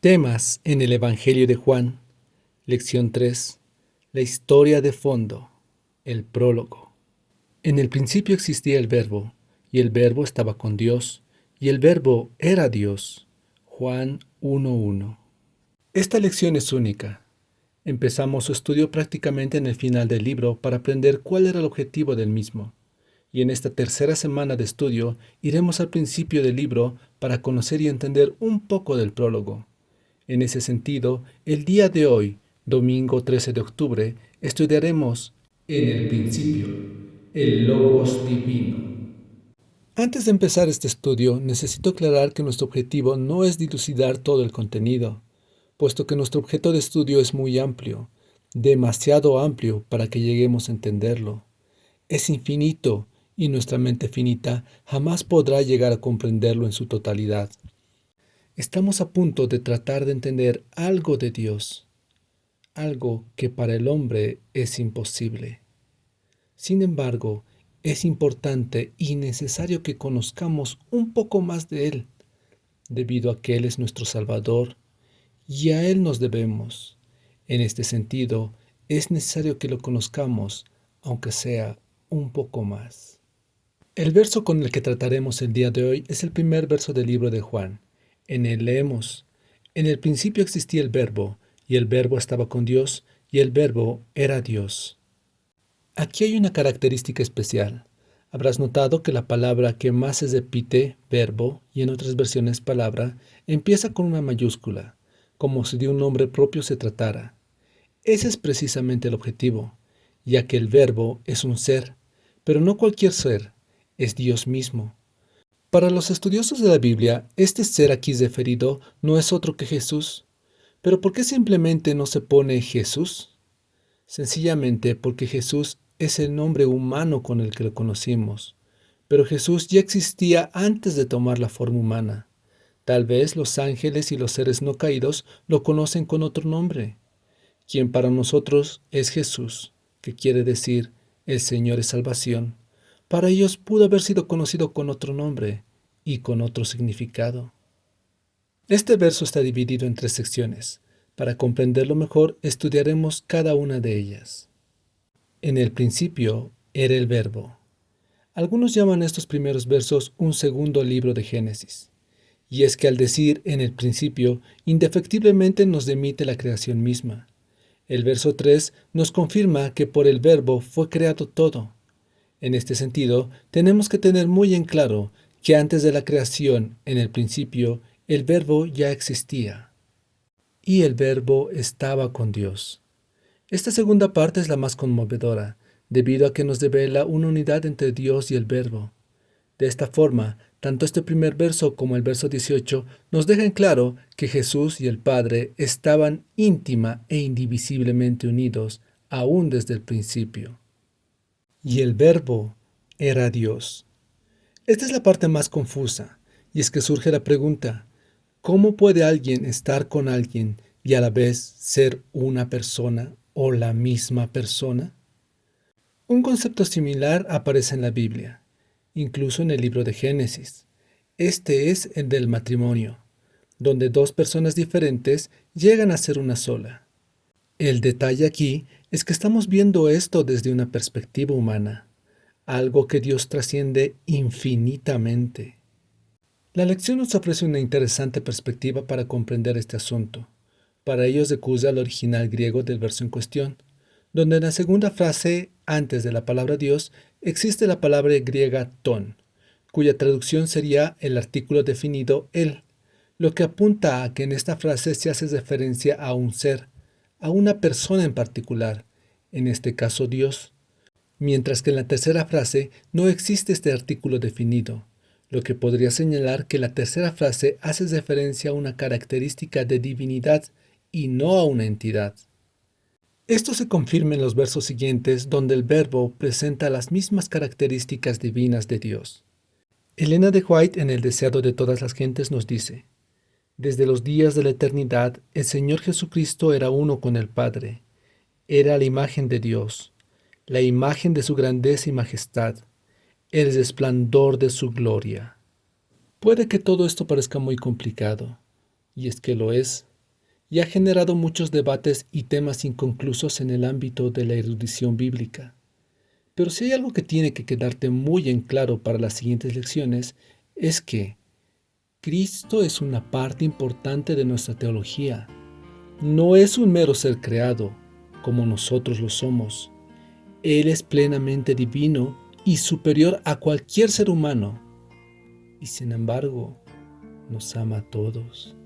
Temas en el Evangelio de Juan, lección 3. La historia de fondo, el prólogo. En el principio existía el Verbo, y el Verbo estaba con Dios, y el Verbo era Dios. Juan 1:1. Esta lección es única. Empezamos su estudio prácticamente en el final del libro para aprender cuál era el objetivo del mismo. Y en esta tercera semana de estudio iremos al principio del libro para conocer y entender un poco del prólogo. En ese sentido, el día de hoy, domingo 13 de octubre, estudiaremos en el principio, el Logos Divino. Antes de empezar este estudio, necesito aclarar que nuestro objetivo no es dilucidar todo el contenido, puesto que nuestro objeto de estudio es muy amplio, demasiado amplio para que lleguemos a entenderlo. Es infinito y nuestra mente finita jamás podrá llegar a comprenderlo en su totalidad. Estamos a punto de tratar de entender algo de Dios, algo que para el hombre es imposible. Sin embargo, es importante y necesario que conozcamos un poco más de Él, debido a que Él es nuestro Salvador y a Él nos debemos. En este sentido, es necesario que lo conozcamos, aunque sea un poco más. El verso con el que trataremos el día de hoy es el primer verso del libro de Juan. En él leemos: En el principio existía el Verbo, y el Verbo estaba con Dios, y el Verbo era Dios. Aquí hay una característica especial. Habrás notado que la palabra que más se repite, verbo, y en otras versiones palabra, empieza con una mayúscula, como si de un nombre propio se tratara. Ese es precisamente el objetivo, ya que el Verbo es un ser, pero no cualquier ser, es Dios mismo. Para los estudiosos de la Biblia, este ser aquí referido no es otro que Jesús. ¿Pero por qué simplemente no se pone Jesús? Sencillamente porque Jesús es el nombre humano con el que lo conocimos. Pero Jesús ya existía antes de tomar la forma humana. Tal vez los ángeles y los seres no caídos lo conocen con otro nombre, quien para nosotros es Jesús, que quiere decir el Señor es salvación. Para ellos pudo haber sido conocido con otro nombre y con otro significado. Este verso está dividido en 3 secciones. Para comprenderlo mejor, estudiaremos cada una de ellas. En el principio era el Verbo. Algunos llaman estos primeros versos un segundo libro de Génesis. Y es que al decir en el principio, indefectiblemente nos remite la creación misma. El verso 3 nos confirma que por el Verbo fue creado todo. En este sentido, tenemos que tener muy en claro que antes de la creación, en el principio, el Verbo ya existía. Y el Verbo estaba con Dios. Esta segunda parte es la más conmovedora, debido a que nos revela una unidad entre Dios y el Verbo. De esta forma, tanto este primer verso como el verso 18 nos dejan claro que Jesús y el Padre estaban íntima e indivisiblemente unidos, aún desde el principio. Y el Verbo era Dios. Esta es la parte más confusa, y es que surge la pregunta: ¿cómo puede alguien estar con alguien y a la vez ser una persona o la misma persona? Un concepto similar aparece en la Biblia, incluso en el libro de Génesis. Este es el del matrimonio, donde dos personas diferentes llegan a ser una sola. El detalle aquí es que estamos viendo esto desde una perspectiva humana, algo que Dios trasciende infinitamente. La lección nos ofrece una interesante perspectiva para comprender este asunto. Para ello recurre al original griego del verso en cuestión, donde en la segunda frase, antes de la palabra Dios, existe la palabra griega ton, cuya traducción sería el artículo definido él, lo que apunta a que en esta frase se hace referencia a un ser, a una persona en particular, en este caso Dios, mientras que en la tercera frase no existe este artículo definido, lo que podría señalar que la tercera frase hace referencia a una característica de divinidad y no a una entidad. Esto se confirma en los versos siguientes, donde el Verbo presenta las mismas características divinas de Dios. Elena de White en El deseado de todas las gentes nos dice: Desde los días de la eternidad, el Señor Jesucristo era uno con el Padre. Era la imagen de Dios, la imagen de su grandeza y majestad, el resplandor de su gloria. Puede que todo esto parezca muy complicado, y es que lo es, y ha generado muchos debates y temas inconclusos en el ámbito de la erudición bíblica. Pero si hay algo que tiene que quedarte muy en claro para las siguientes lecciones, es que Cristo es una parte importante de nuestra teología. No es un mero ser creado, como nosotros lo somos. Él es plenamente divino y superior a cualquier ser humano. Y sin embargo, nos ama a todos.